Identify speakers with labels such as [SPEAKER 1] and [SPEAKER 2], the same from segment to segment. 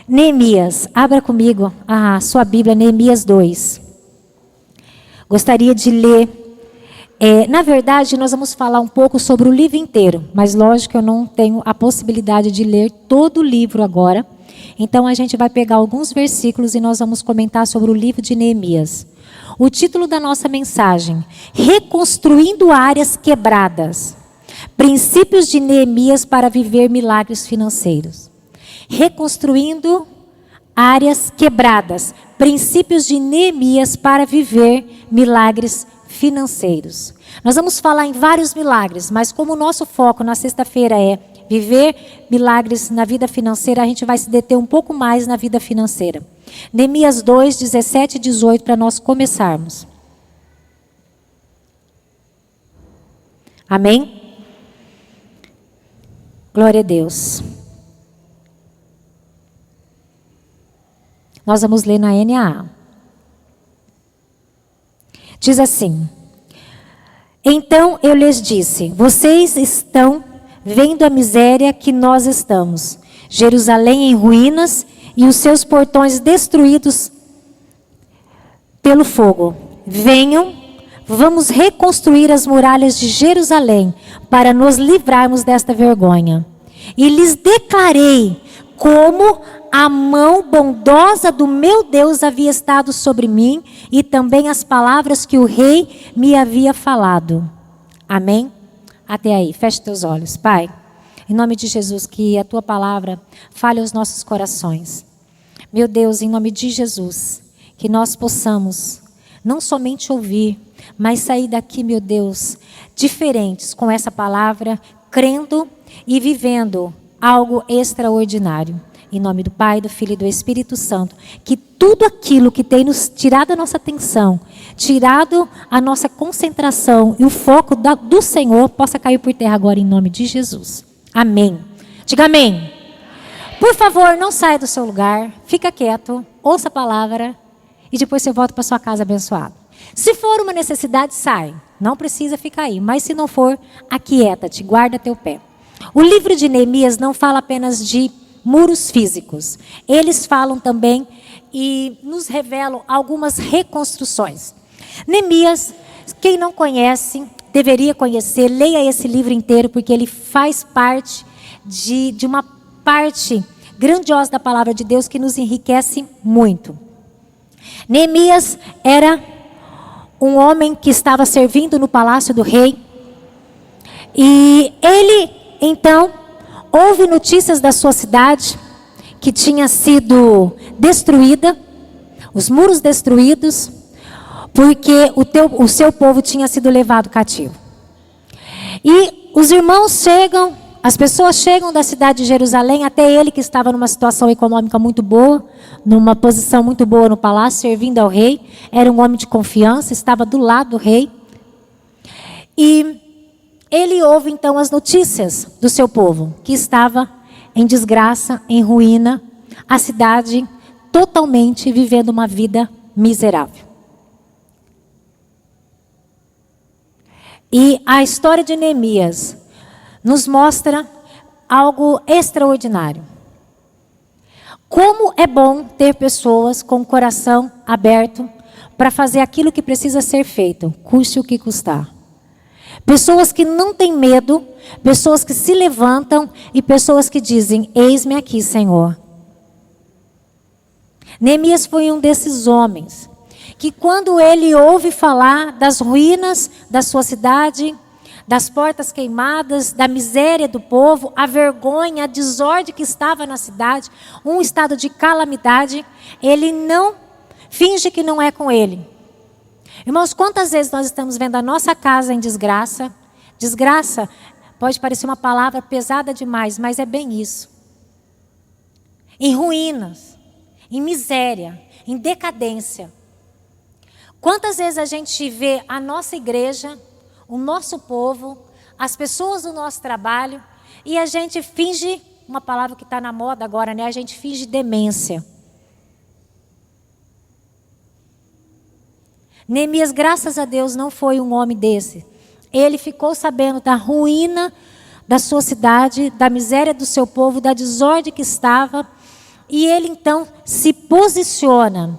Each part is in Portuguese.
[SPEAKER 1] Neemias, abra comigo a sua Bíblia, Neemias 2. Gostaria de ler. Na verdade, nós vamos falar um pouco sobre o livro inteiro, mas lógico que eu não tenho a possibilidade de ler todo o livro agora. Então a gente vai pegar alguns versículos e nós vamos comentar sobre o livro de Neemias. O título da nossa mensagem: Reconstruindo áreas quebradas. Princípios de Neemias para viver milagres financeiros. Reconstruindo áreas quebradas. Princípios de Neemias para viver milagres financeiros. Nós vamos falar em vários milagres, mas como o nosso foco na sexta-feira é viver milagres na vida financeira, a gente vai se deter um pouco mais na vida financeira. Neemias 2, 17 e 18 para nós começarmos. Amém? Glória a Deus. Nós vamos ler na NAA. Diz assim: Então eu lhes disse, vocês estão vendo a miséria que nós estamos. Jerusalém em ruínas e os seus portões destruídos pelo fogo. Venham, vamos reconstruir as muralhas de Jerusalém para nos livrarmos desta vergonha. E lhes declarei como a mão bondosa do meu Deus havia estado sobre mim e também as palavras que o rei me havia falado. Amém? Até aí, feche teus olhos. Pai, em nome de Jesus, que a tua palavra fale aos nossos corações. Meu Deus, em nome de Jesus, que nós possamos não somente ouvir, mas sair daqui, meu Deus, diferentes com essa palavra, crendo e vivendo algo extraordinário. Em nome do Pai, do Filho e do Espírito Santo, que tudo aquilo que tem nos tirado a nossa atenção, tirado a nossa concentração e o foco do Senhor possa cair por terra agora em nome de Jesus. Amém. Diga amém. Por favor, não saia do seu lugar, fica quieto, ouça a palavra e depois você volta para sua casa abençoado. Se for uma necessidade, sai. Não precisa ficar aí, mas se não for, aquieta-te, guarda teu pé. O livro de Neemias não fala apenas de muros físicos. Eles falam também e nos revelam algumas reconstruções. Neemias, quem não conhece, deveria conhecer, leia esse livro inteiro, porque ele faz parte de uma parte grandiosa da palavra de Deus que nos enriquece muito. Neemias era um homem que estava servindo no palácio do rei. E ele, então, houve notícias da sua cidade que tinha sido destruída, os muros destruídos, porque o seu povo tinha sido levado cativo. E os irmãos chegam, as pessoas chegam da cidade de Jerusalém até ele, que estava numa situação econômica muito boa, numa posição muito boa no palácio, servindo ao rei. Era um homem de confiança, estava do lado do rei. E ele ouve então as notícias do seu povo, que estava em desgraça, em ruína, a cidade totalmente vivendo uma vida miserável. E a história de Neemias nos mostra algo extraordinário. Como é bom ter pessoas com o coração aberto para fazer aquilo que precisa ser feito, custe o que custar. Pessoas que não têm medo, pessoas que se levantam e pessoas que dizem, eis-me aqui, Senhor. Neemias foi um desses homens, que quando ele ouve falar das ruínas da sua cidade, das portas queimadas, da miséria do povo, a vergonha, a desordem que estava na cidade, um estado de calamidade, ele não finge que não é com ele. Irmãos, quantas vezes nós estamos vendo a nossa casa em desgraça? Desgraça pode parecer uma palavra pesada demais, mas é bem isso. Em ruínas, em miséria, em decadência. Quantas vezes a gente vê a nossa igreja, o nosso povo, as pessoas do nosso trabalho, e a gente finge, uma palavra que está na moda agora, né? A gente finge demência. Neemias, graças a Deus, não foi um homem desse. Ele ficou sabendo da ruína da sua cidade, da miséria do seu povo, da desordem que estava, E ele então se posiciona.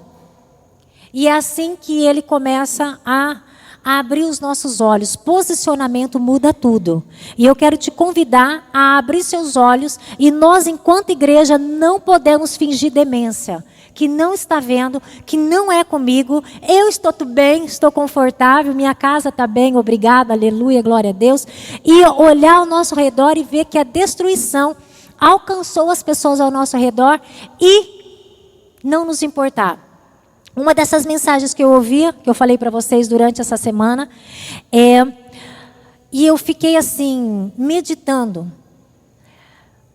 [SPEAKER 1] E é assim que ele começa a abrir os nossos olhos. Posicionamento muda tudo. E eu quero te convidar a abrir seus olhos. E nós, enquanto igreja, não podemos fingir demência. Que não está vendo, que não é comigo. Eu estou tudo bem, estou confortável, minha casa está bem, obrigada, aleluia, glória a Deus. E olhar ao nosso redor e ver que a destruição alcançou as pessoas ao nosso redor e não nos importar. Uma dessas mensagens que eu ouvia, que eu falei para vocês durante essa semana, e eu fiquei assim, meditando.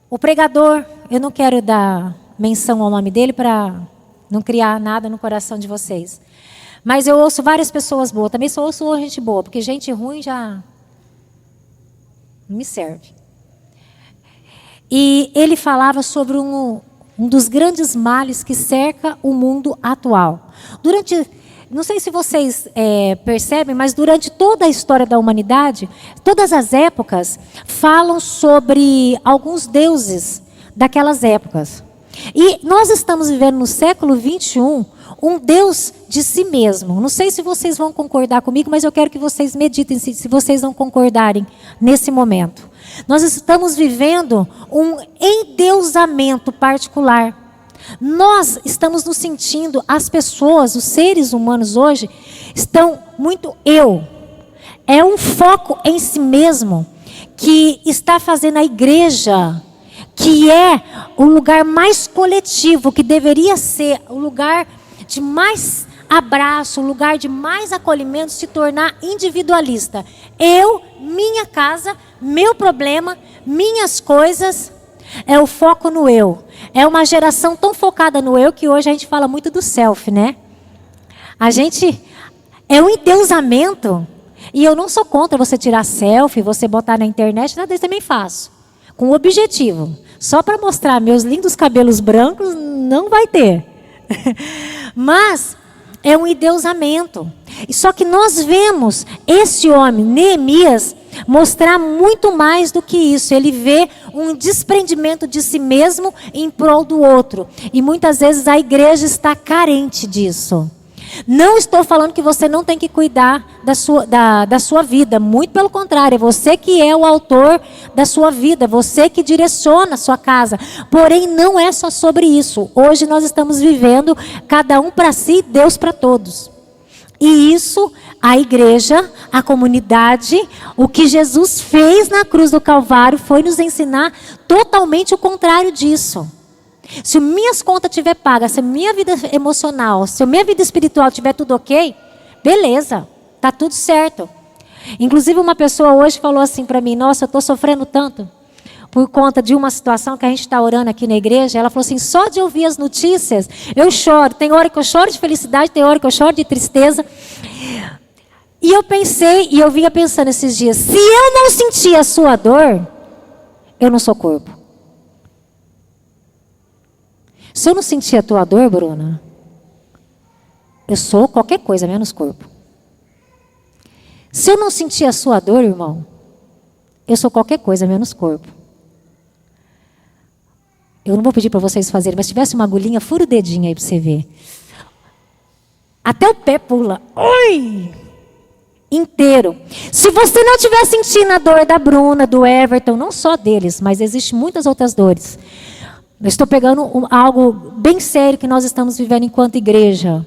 [SPEAKER 1] O pregador, eu não quero dar menção ao nome dele para não criar nada no coração de vocês. Mas eu ouço várias pessoas boas, também só ouço gente boa, porque gente ruim já não me serve. E ele falava sobre um dos grandes males que cerca o mundo atual. Não sei se vocês percebem, mas durante toda a história da humanidade, todas as épocas falam sobre alguns deuses daquelas épocas. E nós estamos vivendo no século 21 um Deus de si mesmo. Não sei se vocês vão concordar comigo, mas eu quero que vocês meditem se vocês não concordarem nesse momento. Nós estamos vivendo um endeusamento particular. Nós estamos nos sentindo, as pessoas, os seres humanos hoje, estão muito eu. É um foco em si mesmo que está fazendo a igreja, que é o lugar mais coletivo, que deveria ser o lugar de mais abraço, o lugar de mais acolhimento, se tornar individualista. Eu, minha casa, meu problema, minhas coisas, é o foco no eu. É uma geração tão focada no eu que hoje a gente fala muito do self, né? A gente é um endeusamento. E eu não sou contra você tirar selfie, você botar na internet, nada disso também faço. Com objetivo. Só para mostrar meus lindos cabelos brancos, não vai ter. Mas é um endeusamento. Só que nós vemos esse homem, Neemias, mostrar muito mais do que isso. Ele vê um desprendimento de si mesmo em prol do outro. E muitas vezes a igreja está carente disso. Não estou falando que você não tem que cuidar da sua vida. Muito pelo contrário, é você que é o autor da sua vida. Você que direciona a sua casa. Porém, não é só sobre isso. Hoje nós estamos vivendo cada um para si, Deus para todos. E isso, a igreja, a comunidade, o que Jesus fez na cruz do Calvário foi nos ensinar totalmente o contrário disso. Se minhas contas estiver pagas, se minha vida emocional, se minha vida espiritual estiver tudo ok, beleza, está tudo certo. Inclusive uma pessoa hoje falou assim para mim, nossa, eu estou sofrendo tanto por conta de uma situação que a gente está orando aqui na igreja. Ela falou assim, só de ouvir as notícias, eu choro. Tem hora que eu choro de felicidade, tem hora que eu choro de tristeza. E eu pensei, e eu vinha pensando esses dias, se eu não sentir a sua dor, eu não sou corpo. Se eu não sentir a tua dor, Bruna, eu sou qualquer coisa, menos corpo. Se eu não sentir a sua dor, irmão, eu sou qualquer coisa, menos corpo. Eu não vou pedir para vocês fazerem, mas se tivesse uma agulhinha, fura o dedinho aí para você ver. Até o pé pula. Oi! Inteiro. Se você não estiver sentindo a dor da Bruna, do Everton, não só deles, mas existem muitas outras dores. Eu estou pegando algo bem sério que nós estamos vivendo enquanto igreja.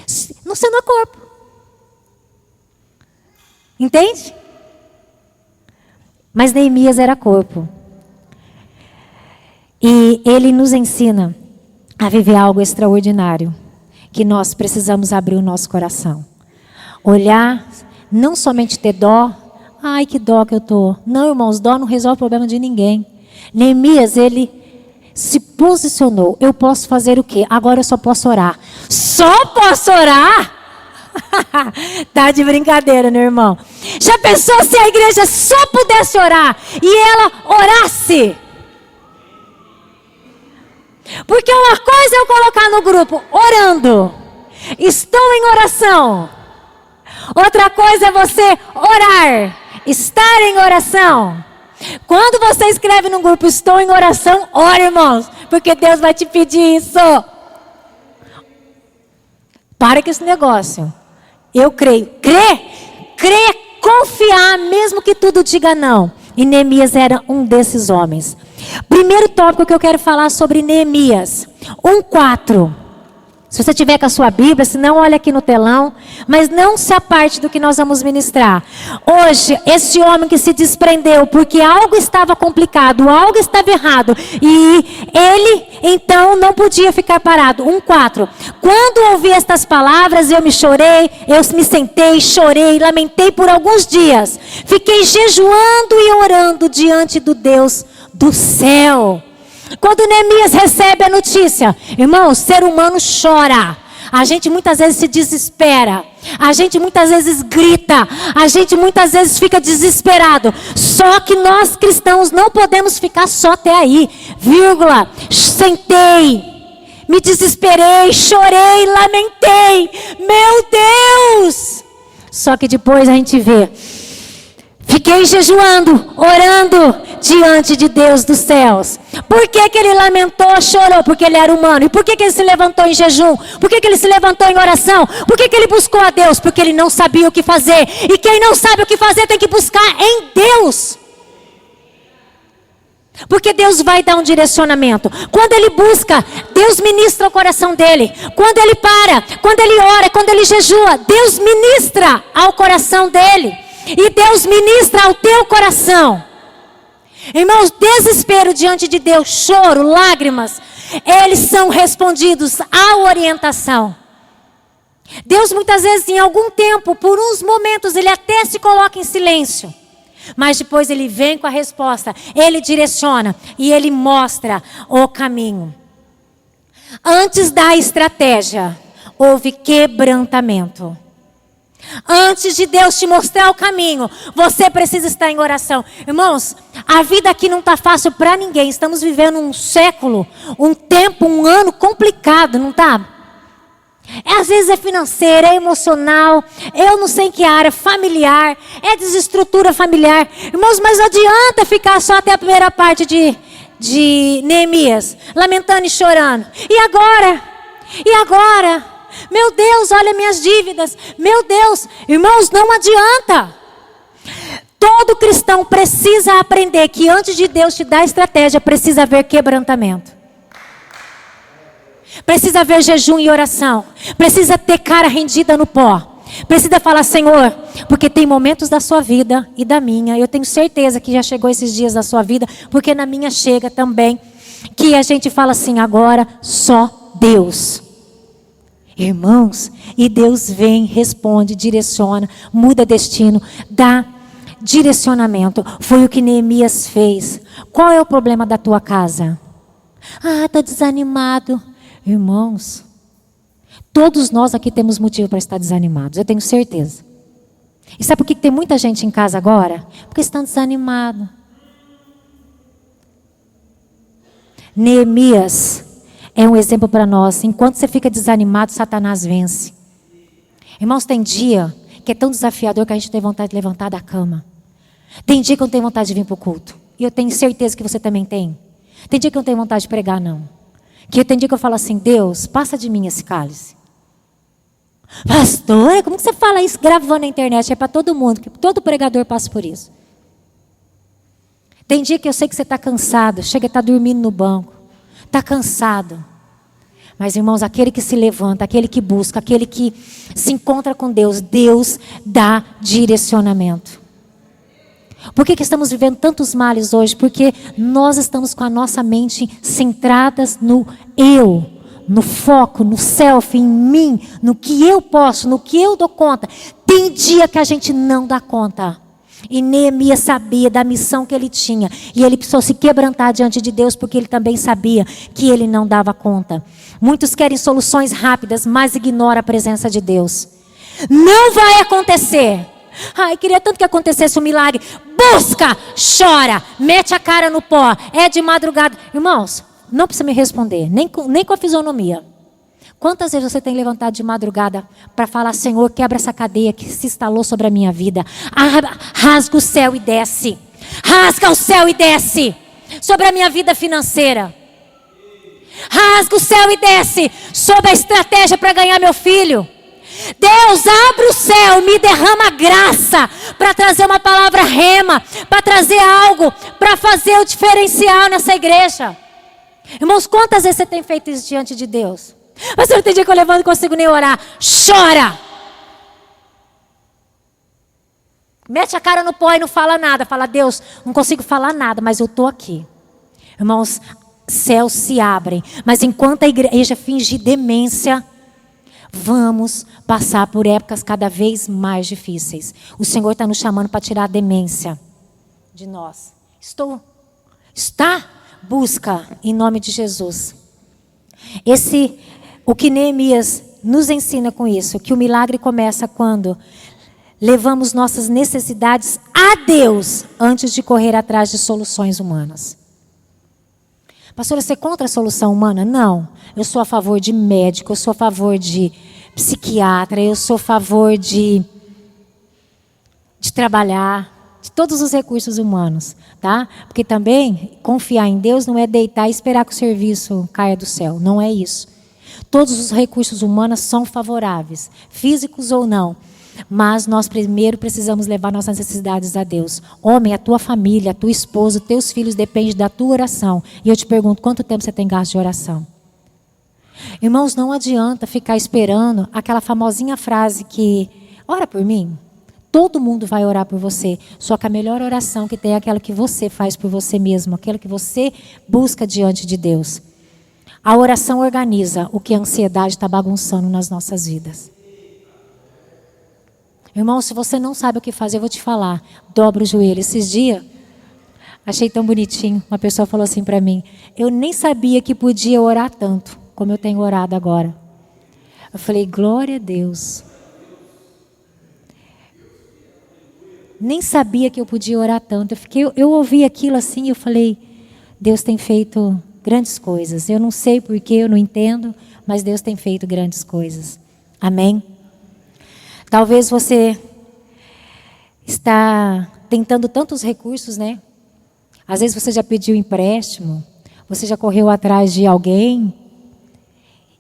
[SPEAKER 1] Você não é corpo. Entende? Mas Neemias era corpo. E ele nos ensina a viver algo extraordinário. Que nós precisamos abrir o nosso coração. Olhar, não somente ter dó. Ai, que dó que eu estou. Não, irmãos, dó não resolve o problema de ninguém. Neemias, ele se posicionou. Eu posso fazer o quê? Agora eu só posso orar. Só posso orar? Tá de brincadeira, meu irmão. Já pensou se a igreja só pudesse orar e ela orasse? Porque uma coisa é eu colocar no grupo, orando. Estou em oração. Outra coisa é você orar. Estar em oração. Quando você escreve no grupo, estou em oração, ore, irmãos. porque Deus vai te pedir isso. Para com esse negócio. Eu creio. Crer é confiar, mesmo que tudo diga não. E Neemias era um desses homens. Primeiro tópico que eu quero falar sobre Neemias. 1:4. Se você tiver com a sua Bíblia, se não, olha aqui no telão. Mas não se aparte do que nós vamos ministrar. Hoje, esse homem que se desprendeu porque algo estava complicado, algo estava errado. E ele, então, não podia ficar parado. 1:4. Quando ouvi estas palavras, eu me sentei, chorei, lamentei por alguns dias. Fiquei jejuando e orando diante do Deus do céu. Quando Neemias recebe a notícia, irmão, o ser humano chora. A gente muitas vezes se desespera. A gente muitas vezes grita. A gente muitas vezes fica desesperado. Só que nós cristãos não podemos ficar só até aí. Vírgula. Sentei. Me desesperei, chorei, lamentei. Meu Deus! Só que depois a gente vê. Fiquei jejuando, orando diante de Deus dos céus. Por que ele lamentou, chorou? Porque ele era humano. E por que ele se levantou em jejum? Por que ele se levantou em oração? Por que ele buscou a Deus? Porque ele não sabia o que fazer. E quem não sabe o que fazer tem que buscar em Deus. Porque Deus vai dar um direcionamento. Quando ele busca, Deus ministra o coração dele. Quando ele para, quando ele ora, quando ele jejua, Deus ministra ao coração dele. E Deus ministra ao teu coração. Irmãos, desespero diante de Deus, choro, lágrimas, eles são respondidos à orientação. Deus muitas vezes, em algum tempo, por uns momentos, ele até se coloca em silêncio. Mas depois ele vem com a resposta, ele direciona e ele mostra o caminho. Antes da estratégia, houve quebrantamento. Antes de Deus te mostrar o caminho, você precisa estar em oração. Irmãos, a vida aqui não está fácil para ninguém. Estamos vivendo um século, um tempo, um ano complicado, não está? Às vezes é financeira, é emocional, eu não sei em que área, familiar, é desestrutura familiar. Irmãos, mas não adianta ficar só até a primeira parte de Neemias, lamentando e chorando. E agora? E agora? Meu Deus, olha minhas dívidas. Meu Deus, irmãos, não adianta. Todo cristão precisa aprender que antes de Deus te dar estratégia, precisa haver quebrantamento. Precisa haver jejum e oração. Precisa ter cara rendida no pó. Precisa falar, Senhor, porque tem momentos da sua vida e da minha. Eu tenho certeza que já chegou esses dias da sua vida, porque na minha chega também. Que a gente fala assim, agora só Deus. Irmãos, e Deus vem, responde, direciona, muda destino, dá direcionamento. Foi o que Neemias fez. Qual é o problema da tua casa? Está desanimado. Irmãos, todos nós aqui temos motivo para estar desanimados, eu tenho certeza. E sabe por que tem muita gente em casa agora? Porque estão desanimados. Neemias é um exemplo para nós. Enquanto você fica desanimado, Satanás vence. Irmãos, tem dia que é tão desafiador que a gente tem vontade de levantar da cama. Tem dia que eu não tenho vontade de vir para o culto. E eu tenho certeza que você também tem. Tem dia que eu não tenho vontade de pregar, não. Que tem dia que eu falo assim, Deus, passa de mim esse cálice. Pastor, como que você fala isso gravando na internet? É para todo mundo, que todo pregador passa por isso. Tem dia que eu sei que você está cansado, chega a estar dormindo no banco. Está cansado. Mas, irmãos, aquele que se levanta, aquele que busca, aquele que se encontra com Deus, Deus dá direcionamento. Por que estamos vivendo tantos males hoje? Porque nós estamos com a nossa mente centradas no eu, no foco, no self, em mim, no que eu posso, no que eu dou conta. Tem dia que a gente não dá conta. E Neemias sabia da missão que ele tinha. E ele precisou se quebrantar diante de Deus, porque ele também sabia que ele não dava conta. Muitos querem soluções rápidas, mas ignoram a presença de Deus. Não vai acontecer. Ai, queria tanto que acontecesse um milagre. Busca, chora, mete a cara no pó. É de madrugada. Irmãos, não precisa me responder, nem com a fisionomia. Quantas vezes você tem levantado de madrugada para falar, Senhor, quebra essa cadeia que se instalou sobre a minha vida. Rasga o céu e desce. Rasga o céu e desce sobre a minha vida financeira. Rasga o céu e desce sobre a estratégia para ganhar meu filho. Deus, abre o céu, me derrama graça para trazer uma palavra rema, para trazer algo, para fazer o diferencial nessa igreja. Irmãos, quantas vezes você tem feito isso diante de Deus? Mas não tem dia que eu levanto e não consigo nem orar. Chora! Mete a cara no pó e não fala nada. Fala, Deus, não consigo falar nada, mas eu estou aqui. Irmãos, céus se abrem. Mas enquanto a igreja fingir demência, vamos passar por épocas cada vez mais difíceis. O Senhor está nos chamando para tirar a demência de nós. Está? Busca em nome de Jesus. O que Neemias nos ensina com isso, que o milagre começa quando levamos nossas necessidades a Deus antes de correr atrás de soluções humanas. Pastora, você é contra a solução humana? Não. Eu sou a favor de médico, eu sou a favor de psiquiatra, eu sou a favor de trabalhar, de todos os recursos humanos, tá? Porque também confiar em Deus não é deitar e esperar que o serviço caia do céu, não é isso. Todos os recursos humanos são favoráveis, físicos ou não. Mas nós primeiro precisamos levar nossas necessidades a Deus. Homem, a tua família, a tua esposa, teus filhos dependem da tua oração. E eu te pergunto, quanto tempo você tem gasto de oração? Irmãos, não adianta ficar esperando aquela famosinha frase que, ora por mim. Todo mundo vai orar por você. Só que a melhor oração que tem é aquela que você faz por você mesmo. Aquela que você busca diante de Deus. A oração organiza o que a ansiedade está bagunçando nas nossas vidas. Irmão, se você não sabe o que fazer, eu vou te falar. Dobra o joelho. Esses dias, achei tão bonitinho. Uma pessoa falou assim para mim. Eu nem sabia que podia orar tanto, como eu tenho orado agora. Eu falei, glória a Deus. Nem sabia que eu podia orar tanto. Eu ouvi aquilo assim e eu falei, Deus tem feito grandes coisas. Eu não sei porquê, eu não entendo, mas Deus tem feito grandes coisas. Amém? Talvez você está tentando tantos recursos, né? Às vezes você já pediu empréstimo, você já correu atrás de alguém.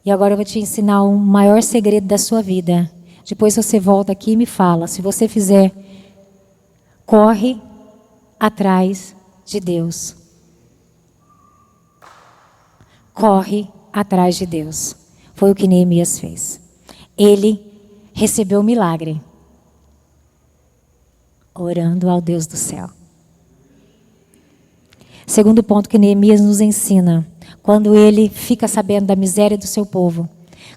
[SPEAKER 1] E agora eu vou te ensinar o maior segredo da sua vida. Depois você volta aqui e me fala. Se você fizer, corre atrás de Deus. Corre atrás de Deus. Foi o que Neemias fez. Ele recebeu o milagre, orando ao Deus do céu. Segundo ponto que Neemias nos ensina, quando ele fica sabendo da miséria do seu povo,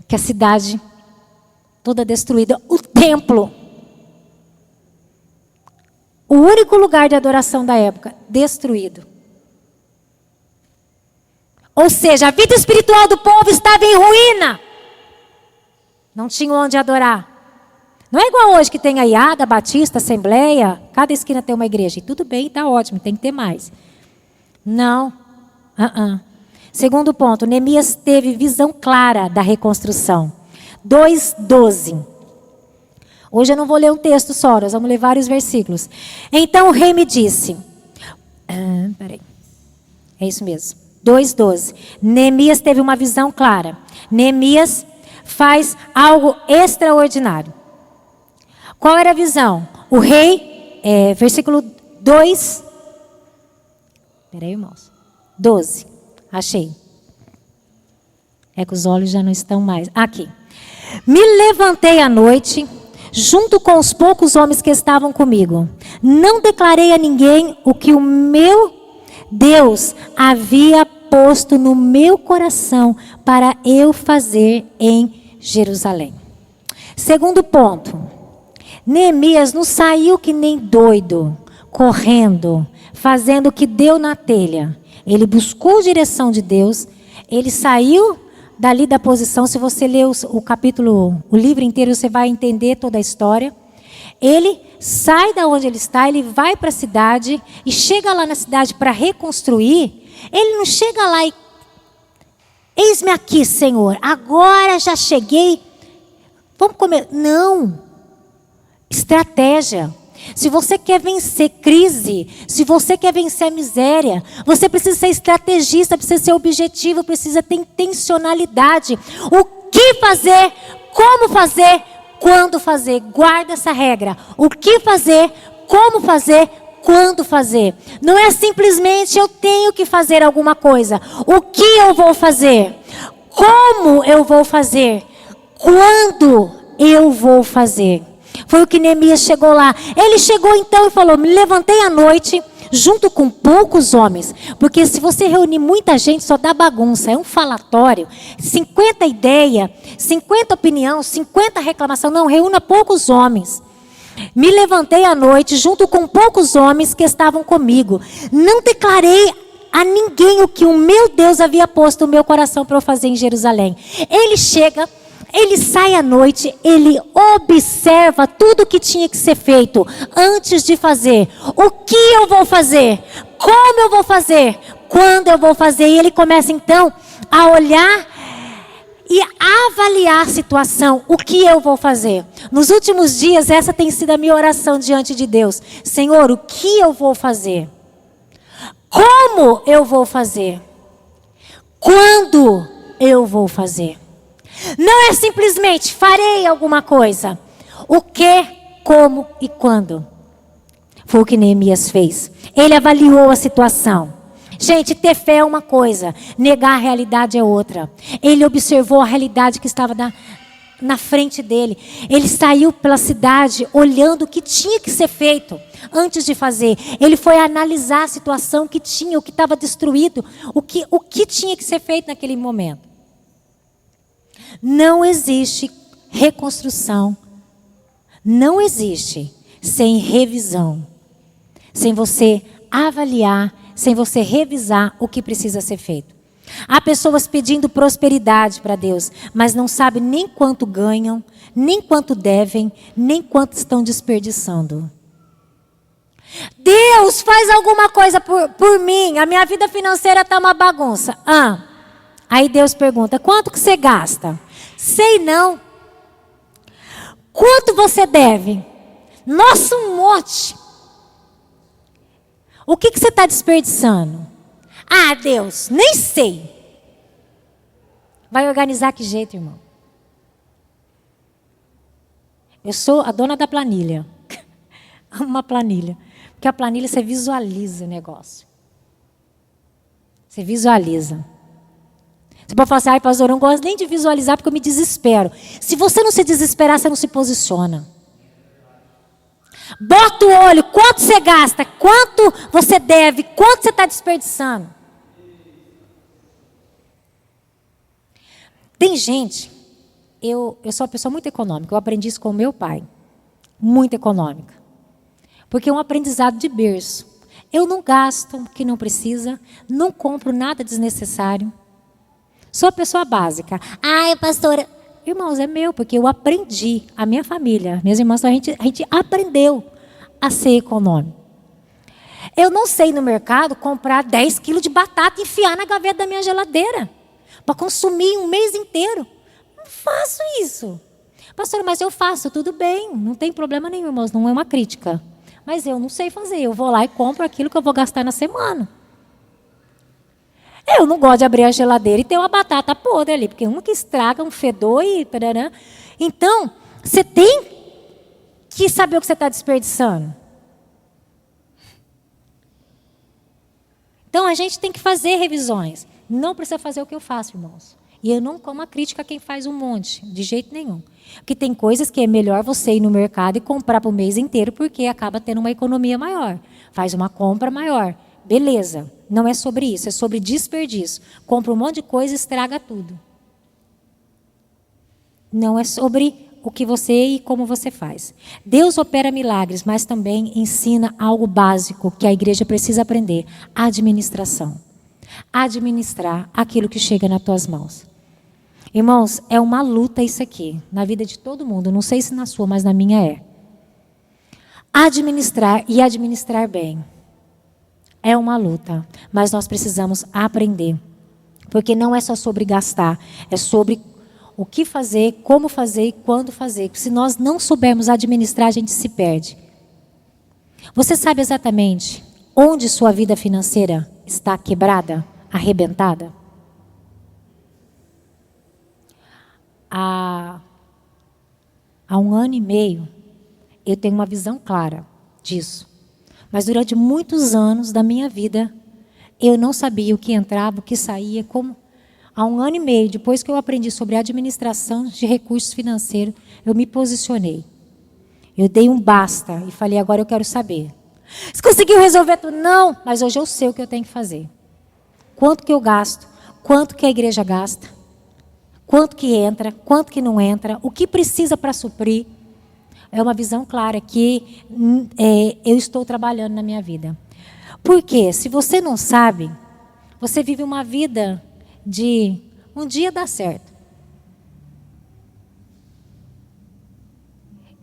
[SPEAKER 1] que a cidade toda destruída, o templo, o único lugar de adoração da época, destruído. Ou seja, a vida espiritual do povo estava em ruína. Não tinha onde adorar. Não é igual hoje que tem a IADA, Batista, Assembleia. Cada esquina tem uma igreja. E tudo bem, está ótimo, tem que ter mais. Não. Segundo ponto, Neemias teve visão clara da reconstrução. 2:12. Hoje eu não vou ler um texto só, nós vamos ler vários versículos. Então o rei me disse. Peraí. É isso mesmo. 2:12. Neemias teve uma visão clara. Neemias faz algo extraordinário. Qual era a visão? O rei, versículo 2. Peraí, irmãos. 12. Achei. É que os olhos já não estão mais. Aqui. Me levantei à noite, junto com os poucos homens que estavam comigo. Não declarei a ninguém o que o meu Deus havia posto no meu coração para eu fazer em Jerusalém. Segundo ponto, Neemias não saiu que nem doido, correndo, fazendo o que deu na telha. Ele buscou a direção de Deus, ele saiu dali da posição. Se você ler o capítulo, o livro inteiro, você vai entender toda a história. Ele sai da onde ele está, ele vai para a cidade e chega lá na cidade para reconstruir. Ele não chega lá e, eis-me aqui, Senhor, agora já cheguei, vamos comer. Não. Estratégia. Se você quer vencer crise, se você quer vencer a miséria, você precisa ser estrategista, precisa ser objetivo, precisa ter intencionalidade. O que fazer, como fazer, quando fazer. Guarda essa regra. O que fazer, como fazer, quando fazer. Não é simplesmente eu tenho que fazer alguma coisa. O que eu vou fazer? Como eu vou fazer? Quando eu vou fazer? Foi o que Neemias chegou lá. Ele chegou então e falou: me levantei à noite junto com poucos homens. Porque se você reunir muita gente, só dá bagunça. É um falatório. 50 ideias, 50 opiniões, 50 reclamação. Não, reúna poucos homens. Me levantei à noite junto com poucos homens que estavam comigo. Não declarei a ninguém o que o meu Deus havia posto no meu coração para eu fazer em Jerusalém. Ele chega, ele sai à noite, ele observa tudo o que tinha que ser feito antes de fazer. O que eu vou fazer? Como eu vou fazer? Quando eu vou fazer? E ele começa então a olhar e avaliar a situação, o que eu vou fazer. Nos últimos dias, essa tem sido a minha oração diante de Deus. Senhor, o que eu vou fazer? Como eu vou fazer? Quando eu vou fazer? Não é simplesmente farei alguma coisa. O que, como e quando? Foi o que Neemias fez. Ele avaliou a situação. Gente, ter fé é uma coisa, negar a realidade é outra. Ele observou a realidade que estava na frente dele. Ele saiu pela cidade olhando o que tinha que ser feito antes de fazer. Ele foi analisar a situação que tinha, o que estava destruído, o que tinha que ser feito naquele momento. Não existe reconstrução, não existe sem revisão, sem você avaliar, sem você revisar o que precisa ser feito. Há pessoas pedindo prosperidade para Deus, mas não sabem nem quanto ganham, nem quanto devem, nem quanto estão desperdiçando. Deus, faz alguma coisa por mim, a minha vida financeira está uma bagunça. Aí Deus pergunta, quanto que você gasta? Sei não. Quanto você deve? Nossa, um monte. O que você está desperdiçando? Deus, nem sei. Vai organizar que jeito, irmão? Eu sou a dona da planilha. Uma planilha. Porque a planilha você visualiza o negócio. Você visualiza. Você pode falar assim, pastor, eu não gosto nem de visualizar porque eu me desespero. Se você não se desesperar, você não se posiciona. Bota o olho, quanto você gasta, quanto você deve, quanto você está desperdiçando. Tem gente, eu sou uma pessoa muito econômica, eu aprendi isso com o meu pai, muito econômica. Porque é um aprendizado de berço. Eu não gasto o que não precisa, não compro nada desnecessário. Sou a pessoa básica. Pastora, irmãos, é meu, porque eu aprendi, a minha família, minhas irmãs, a gente aprendeu a ser econômico. Eu não sei no mercado comprar 10 quilos de batata e enfiar na gaveta da minha geladeira, para consumir um mês inteiro. Não faço isso. Pastora, mas eu faço, tudo bem, não tem problema nenhum, irmãos, não é uma crítica. Mas eu não sei fazer, eu vou lá e compro aquilo que eu vou gastar na semana. Eu não gosto de abrir a geladeira e ter uma batata podre ali, porque uma que estraga, um fedor e... Parará. Então, você tem que saber o que você está desperdiçando. Então, a gente tem que fazer revisões. Não precisa fazer o que eu faço, irmãos. E eu não como a crítica a quem faz um monte, de jeito nenhum. Porque tem coisas que é melhor você ir no mercado e comprar para o mês inteiro, porque acaba tendo uma economia maior. Faz uma compra maior. Beleza. Não é sobre isso, é sobre desperdício. Compra um monte de coisa e estraga tudo. Não é sobre o que você e como você faz. Deus opera milagres, mas também ensina algo básico que a igreja precisa aprender: administração. Administrar aquilo que chega nas tuas mãos. Irmãos, é uma luta isso aqui, na vida de todo mundo. Não sei se na sua, mas na minha é. Administrar e administrar bem. É uma luta, mas nós precisamos aprender. Porque não é só sobre gastar, é sobre o que fazer, como fazer e quando fazer. Se nós não soubermos administrar, a gente se perde. Você sabe exatamente onde sua vida financeira está quebrada, arrebentada? Há 1 ano e meio, eu tenho uma visão clara disso. Mas durante muitos anos da minha vida, eu não sabia o que entrava, o que saía, como... Há 1 ano e meio, depois que eu aprendi sobre administração de recursos financeiros, eu me posicionei. Eu dei um basta e falei, agora eu quero saber. Você conseguiu resolver tudo? Não, mas hoje eu sei o que eu tenho que fazer. Quanto que eu gasto, quanto que a igreja gasta, quanto que entra, quanto que não entra, o que precisa para suprir. É uma visão clara que eu estou trabalhando na minha vida. Porque se você não sabe, você vive uma vida de um dia dá certo.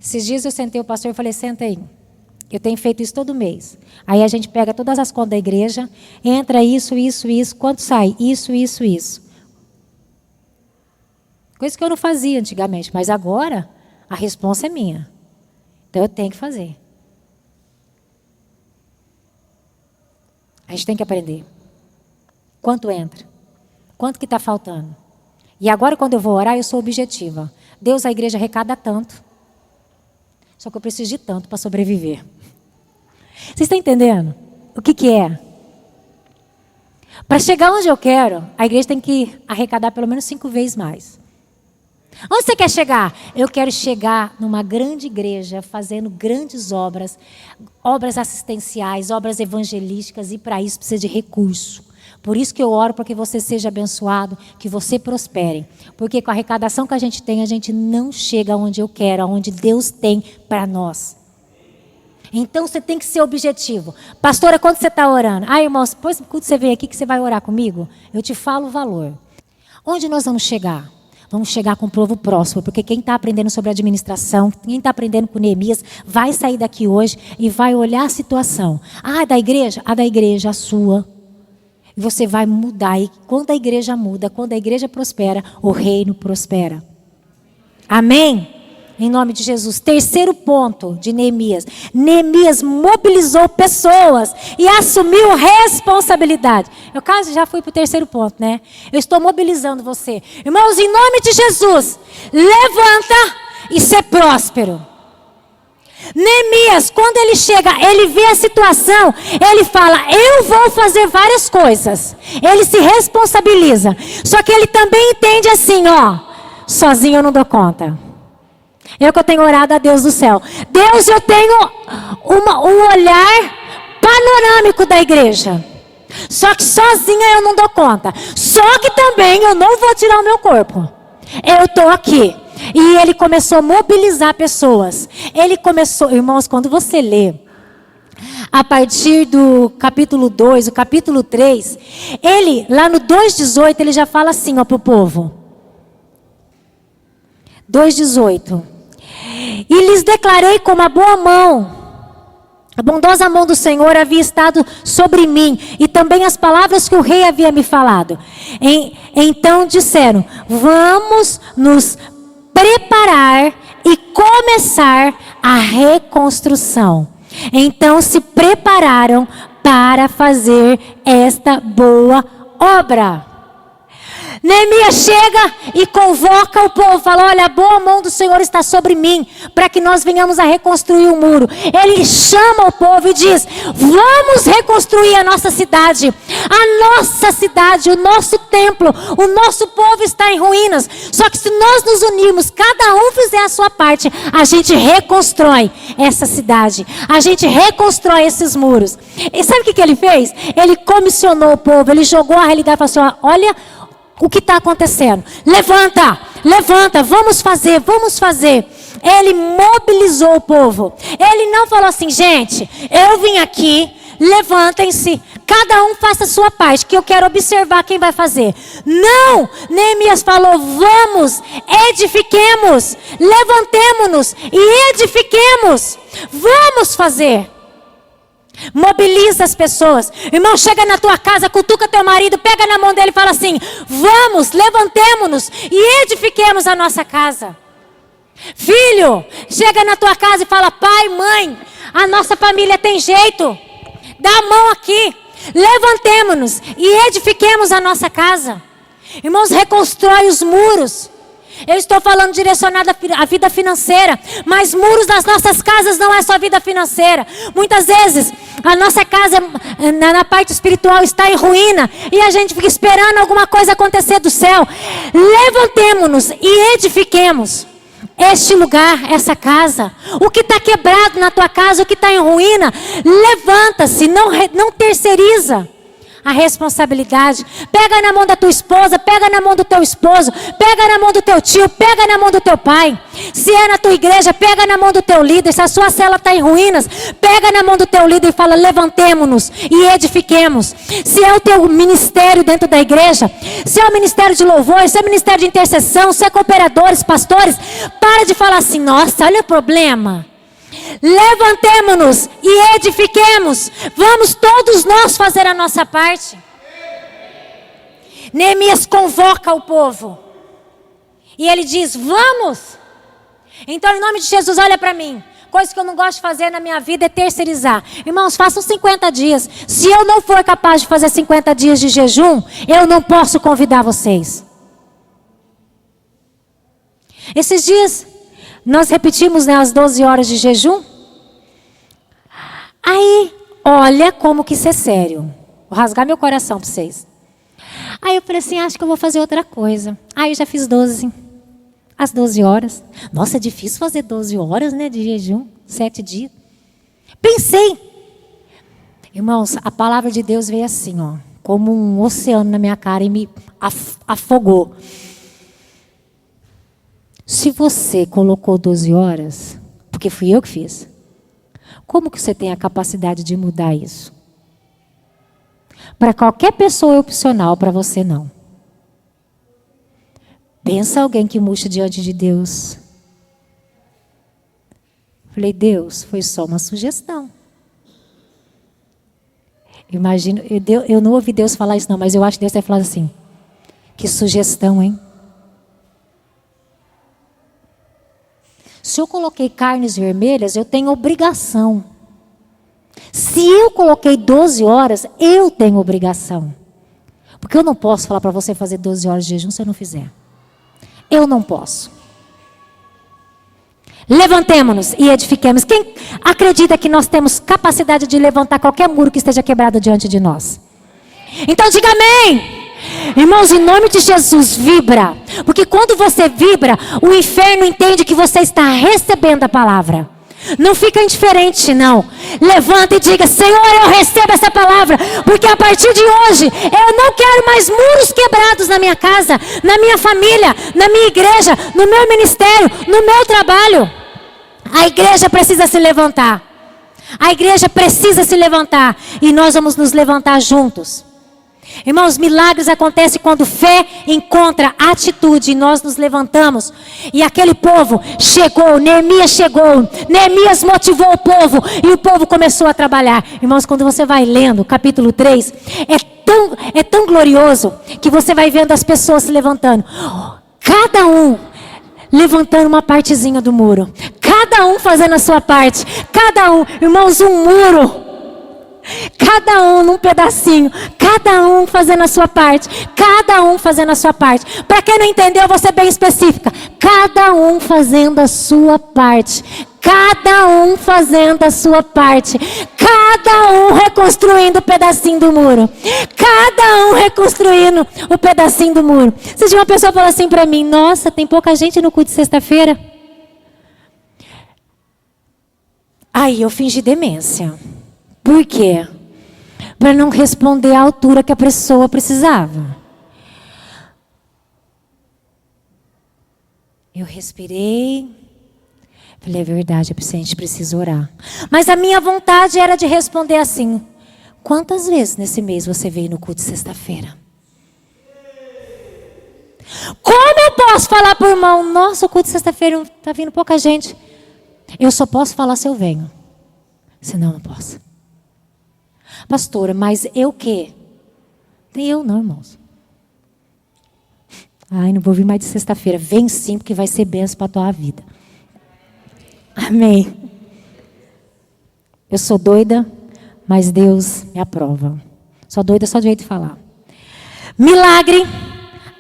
[SPEAKER 1] Esses dias eu sentei o pastor e falei, senta aí. Eu tenho feito isso todo mês. Aí a gente pega todas as contas da igreja, entra isso, quanto sai? Isso. Coisa que eu não fazia antigamente, mas agora a responsa é minha. Então eu tenho que fazer. A gente tem que aprender. Quanto entra? Quanto que está faltando? E agora quando eu vou orar, eu sou objetiva. Deus, a igreja arrecada tanto. Só que eu preciso de tanto para sobreviver. Vocês estão entendendo? O que é? Para chegar onde eu quero, a igreja tem que arrecadar pelo menos 5 vezes mais. Onde você quer chegar? Eu quero chegar numa grande igreja, fazendo grandes obras, obras assistenciais, obras evangelísticas, e para isso precisa de recurso. Por isso que eu oro para que você seja abençoado, que você prospere. Porque com a arrecadação que a gente não chega onde eu quero, onde Deus tem para nós. Então você tem que ser objetivo. Pastora, quando você está orando? Irmãos, depois quando você vem aqui que você vai orar comigo, eu te falo o valor. Onde nós vamos chegar? Vamos chegar com o povo próximo, porque quem está aprendendo sobre administração, quem está aprendendo com Neemias, vai sair daqui hoje e vai olhar a situação. Da igreja? A da igreja, a sua. E você vai mudar. E quando a igreja muda, quando a igreja prospera, o reino prospera. Amém? Em nome de Jesus. Terceiro ponto de Neemias. Neemias mobilizou pessoas e assumiu responsabilidade. Eu quase já fui para o terceiro ponto, né? Eu estou mobilizando você. Irmãos, em nome de Jesus, levanta e ser próspero. Neemias, quando ele chega, ele vê a situação, ele fala, eu vou fazer várias coisas. Ele se responsabiliza. Só que ele também entende assim, sozinho eu não dou conta. Eu que eu tenho orado a Deus do céu. Deus, eu tenho um olhar panorâmico da igreja. Só que sozinha eu não dou conta. Só que também eu não vou tirar o meu corpo. Eu estou aqui. E ele começou a mobilizar pessoas. Ele começou, irmãos, quando você lê, a partir do capítulo 2, o capítulo 3, ele, lá no 2,18, ele já fala assim, para o povo. 2,18. E lhes declarei como a bondosa mão do Senhor havia estado sobre mim, e também as palavras que o rei havia me falado. Então disseram, vamos nos preparar e começar a reconstrução. Então se prepararam para fazer esta boa obra. Neemias chega e convoca o povo, fala, olha, a boa mão do Senhor está sobre mim, para que nós venhamos a reconstruir o muro. Ele chama o povo e diz, vamos reconstruir a nossa cidade, o nosso templo, o nosso povo está em ruínas, só que se nós nos unirmos, cada um fizer a sua parte, a gente reconstrói essa cidade, a gente reconstrói esses muros. E sabe o que ele fez? Ele comissionou o povo, ele jogou a realidade e falou assim, olha o que está acontecendo. Levanta, vamos fazer. Ele mobilizou o povo. Ele não falou assim, gente, eu vim aqui, levantem-se, cada um faça a sua parte, que eu quero observar quem vai fazer. Não, Neemias falou, vamos, edifiquemos, levantemo-nos e edifiquemos, vamos fazer. Mobiliza as pessoas. Irmão, chega na tua casa, cutuca teu marido, pega na mão dele e fala assim, vamos, levantemo-nos e edifiquemos a nossa casa. Filho, chega na tua casa e fala: pai, mãe, a nossa família tem jeito. Dá a mão aqui. Levantemo-nos e edifiquemos a nossa casa. Irmãos, reconstrói os muros. Eu estou falando direcionado à vida financeira, mas muros das nossas casas não é só vida financeira. Muitas vezes a nossa casa na parte espiritual está em ruína e a gente fica esperando alguma coisa acontecer do céu. Levantemo-nos e edifiquemos este lugar, essa casa. O que está quebrado na tua casa, o que está em ruína, levanta-se, não terceiriza a responsabilidade. Pega na mão da tua esposa, pega na mão do teu esposo, pega na mão do teu tio, pega na mão do teu pai. Se é na tua igreja, pega na mão do teu líder. Se a sua célula está em ruínas, pega na mão do teu líder e fala: levantemo-nos e edifiquemos. Se é o teu ministério dentro da igreja, se é o ministério de louvor, se é o ministério de intercessão, se é cooperadores, pastores, para de falar assim: nossa, olha o problema. Levantemo-nos e edifiquemos. Vamos todos nós fazer a nossa parte. Neemias convoca o povo e ele diz: vamos. Então, em nome de Jesus, olha para mim. Coisa que eu não gosto de fazer na minha vida é terceirizar. Irmãos, façam 50 dias. Se eu não for capaz de fazer 50 dias de jejum, eu não posso convidar vocês. Esses dias nós repetimos, as 12 horas de jejum. Aí, olha como que isso é sério. Vou rasgar meu coração para vocês. Aí eu falei assim: acho que eu vou fazer outra coisa. Aí eu já fiz 12. Às 12 horas. Nossa, é difícil fazer 12 horas, de jejum. 7 dias. Pensei. Irmãos, a palavra de Deus veio assim, como um oceano na minha cara e me afogou. Se você colocou 12 horas, porque fui eu que fiz, como que você tem a capacidade de mudar isso? Para qualquer pessoa é opcional, para você não. Pensa alguém que murcha diante de Deus. Falei: Deus, foi só uma sugestão. Imagino, eu não ouvi Deus falar isso não, mas eu acho que Deus vai falar assim: que sugestão, hein? Se eu coloquei carnes vermelhas, eu tenho obrigação. Se eu coloquei 12 horas, eu tenho obrigação. Porque eu não posso falar para você fazer 12 horas de jejum se eu não fizer. Eu não posso. Levantemo-nos e edifiquemos. Quem acredita que nós temos capacidade de levantar qualquer muro que esteja quebrado diante de nós? Então diga amém. Irmãos, em nome de Jesus, vibra. Porque quando você vibra, o inferno entende que você está recebendo a palavra. Não fica indiferente, não. Levanta e diga: Senhor, eu recebo essa palavra. Porque a partir de hoje, eu não quero mais muros quebrados na minha casa, na minha família, na minha igreja, no meu ministério, no meu trabalho. A igreja precisa se levantar. A igreja precisa se levantar. E nós vamos nos levantar juntos. Irmãos, milagres acontecem quando fé encontra atitude e nós nos levantamos. E aquele povo chegou, Neemias motivou o povo e o povo começou a trabalhar. Irmãos, quando você vai lendo capítulo 3, é tão glorioso que você vai vendo as pessoas se levantando. Cada um levantando uma partezinha do muro. Cada um fazendo a sua parte. Cada um, irmãos, um muro. Cada um num pedacinho, cada um fazendo a sua parte, cada um fazendo a sua parte. Para quem não entendeu, eu vou ser bem específica. Cada um fazendo a sua parte, cada um fazendo a sua parte, cada um reconstruindo o pedacinho do muro, cada um reconstruindo o pedacinho do muro. Se uma pessoa fala assim para mim: nossa, tem pouca gente no culto de sexta-feira. Aí eu fingi demência. Por quê? Para não responder à altura que a pessoa precisava. Eu respirei. Falei: é verdade, a gente precisa orar. Mas a minha vontade era de responder assim: quantas vezes nesse mês você veio no culto de sexta-feira? Como eu posso falar para o irmão: nossa, o culto de sexta-feira está vindo pouca gente? Eu só posso falar se eu venho. Senão não posso. Pastora, mas eu quê? Nem eu não, irmãos. Ai, não vou vir mais de sexta-feira. Vem sim, porque vai ser benção para a tua vida. Amém. Eu sou doida, mas Deus me aprova. Sou doida só de jeito de falar. Milagre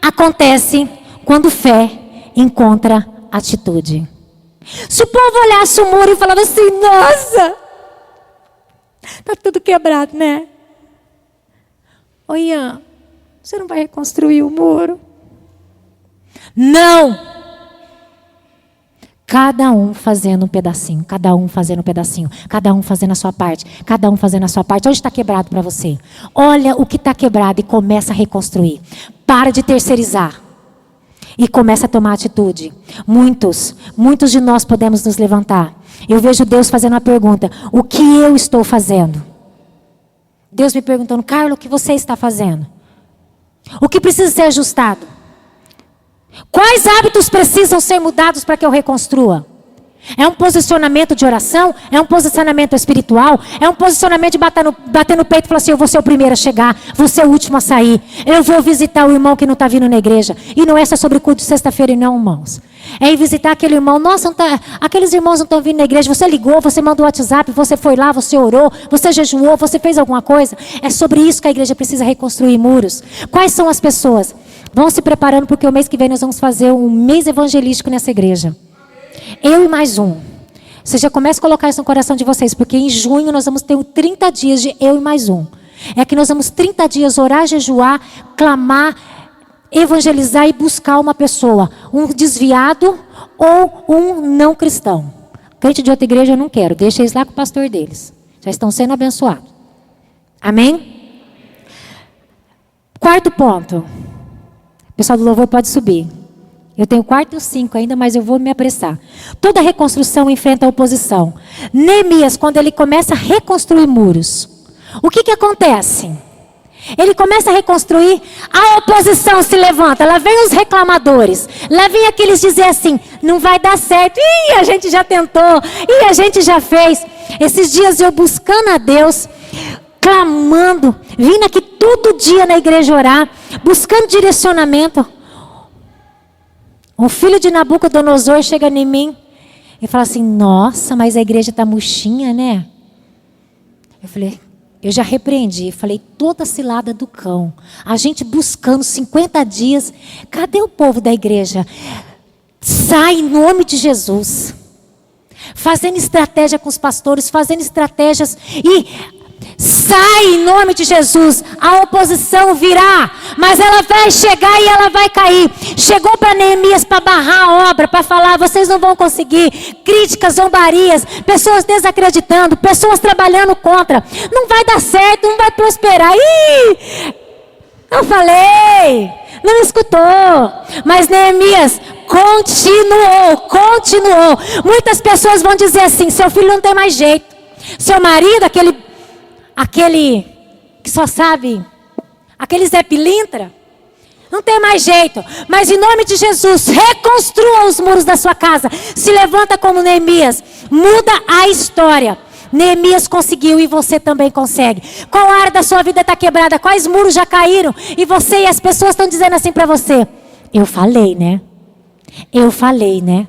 [SPEAKER 1] acontece quando fé encontra atitude. Se o povo olhasse o muro e falava assim, nossa, tá tudo quebrado, né? Ô Ian, você não vai reconstruir o muro? Não! Cada um fazendo um pedacinho, cada um fazendo um pedacinho, cada um fazendo a sua parte, cada um fazendo a sua parte. Onde está quebrado para você? Olha o que está quebrado e começa a reconstruir. Para de terceirizar e começa a tomar atitude. Muitos de nós podemos nos levantar. Eu vejo Deus fazendo uma pergunta: o que eu estou fazendo? Deus me perguntando: Carla, o que você está fazendo? O que precisa ser ajustado? Quais hábitos precisam ser mudados para que eu reconstrua? É um posicionamento de oração? É um posicionamento espiritual? É um posicionamento de bater no peito e falar assim, eu vou ser o primeiro a chegar, vou ser o último a sair. Eu vou visitar o irmão que não está vindo na igreja. E não é só sobre culto de sexta-feira, não, irmãos. É ir visitar aquele irmão. Nossa, aqueles irmãos não estão vindo na igreja. Você ligou, você mandou o WhatsApp, você foi lá, você orou, você jejuou, você fez alguma coisa. É sobre isso que a igreja precisa reconstruir muros. Quais são as pessoas? Vão se preparando porque o mês que vem nós vamos fazer um mês evangelístico nessa igreja. Eu e mais um. Você já começa a colocar isso no coração de vocês, porque em junho nós vamos ter 30 dias de eu e mais um. É que nós vamos 30 dias orar, jejuar, clamar, evangelizar e buscar uma pessoa. Um desviado ou um não cristão. Crente de outra igreja eu não quero. Deixa eles lá com o pastor deles. Já estão sendo abençoados. Amém? Quarto ponto. O pessoal do louvor pode subir. Eu tenho 4 e 5 ainda, mas eu vou me apressar. Toda reconstrução enfrenta a oposição. Neemias, quando ele começa a reconstruir muros, o que acontece? Ele começa a reconstruir, a oposição se levanta, lá vem os reclamadores, lá vem aqueles dizer assim, não vai dar certo, ih, a gente já tentou, ih, a gente já fez. Esses dias eu buscando a Deus, clamando, vindo aqui todo dia na igreja orar, buscando direcionamento. Um filho de Nabucodonosor chega em mim e fala assim, nossa, mas a igreja está murchinha, né? Eu falei, eu já repreendi, falei, toda cilada do cão. A gente buscando 50 dias, cadê o povo da igreja? Sai em nome de Jesus. Fazendo estratégia com os pastores, fazendo estratégias e... sai em nome de Jesus. A oposição virá, mas ela vai chegar e ela vai cair. Chegou para Neemias para barrar a obra, para falar, vocês não vão conseguir. Críticas, zombarias, pessoas desacreditando, pessoas trabalhando contra. Não vai dar certo, não vai prosperar. Ih, eu falei, não me escutou. Mas Neemias continuou. Muitas pessoas vão dizer assim, seu filho não tem mais jeito. Seu marido, aquele que só sabe, aquele Zé Pilintra, não tem mais jeito. Mas em nome de Jesus, reconstrua os muros da sua casa. Se levanta como Neemias, muda a história. Neemias conseguiu e você também consegue. Qual área da sua vida está quebrada? Quais muros já caíram? E você e as pessoas estão dizendo assim para você, eu falei, né?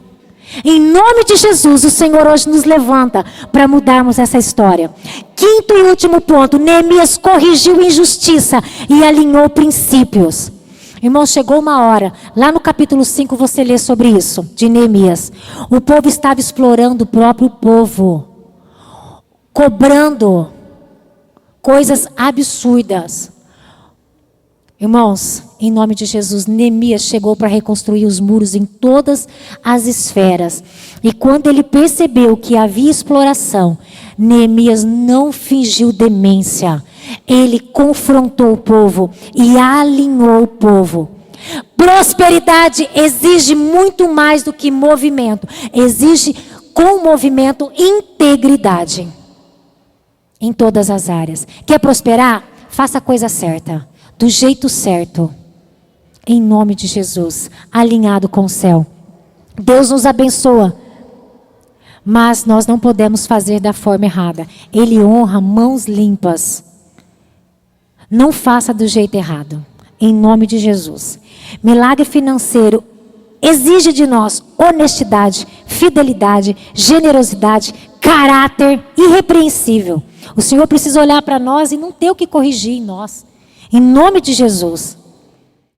[SPEAKER 1] Em nome de Jesus, o Senhor hoje nos levanta para mudarmos essa história. Quinto e último ponto, Neemias corrigiu injustiça e alinhou princípios. Irmão, chegou uma hora, lá no capítulo 5 você lê sobre isso, de Neemias. O povo estava explorando o próprio povo, cobrando coisas absurdas. Irmãos, em nome de Jesus, Neemias chegou para reconstruir os muros em todas as esferas. E quando ele percebeu que havia exploração, Neemias não fingiu demência. Ele confrontou o povo e alinhou o povo. Prosperidade exige muito mais do que movimento. Exige com movimento integridade. Em todas as áreas. Quer prosperar? Faça a coisa certa. Do jeito certo, em nome de Jesus, alinhado com o céu. Deus nos abençoa, mas nós não podemos fazer da forma errada. Ele honra mãos limpas. Não faça do jeito errado, em nome de Jesus. Milagre financeiro exige de nós honestidade, fidelidade, generosidade, caráter irrepreensível. O Senhor precisa olhar para nós e não ter o que corrigir em nós. Em nome de Jesus.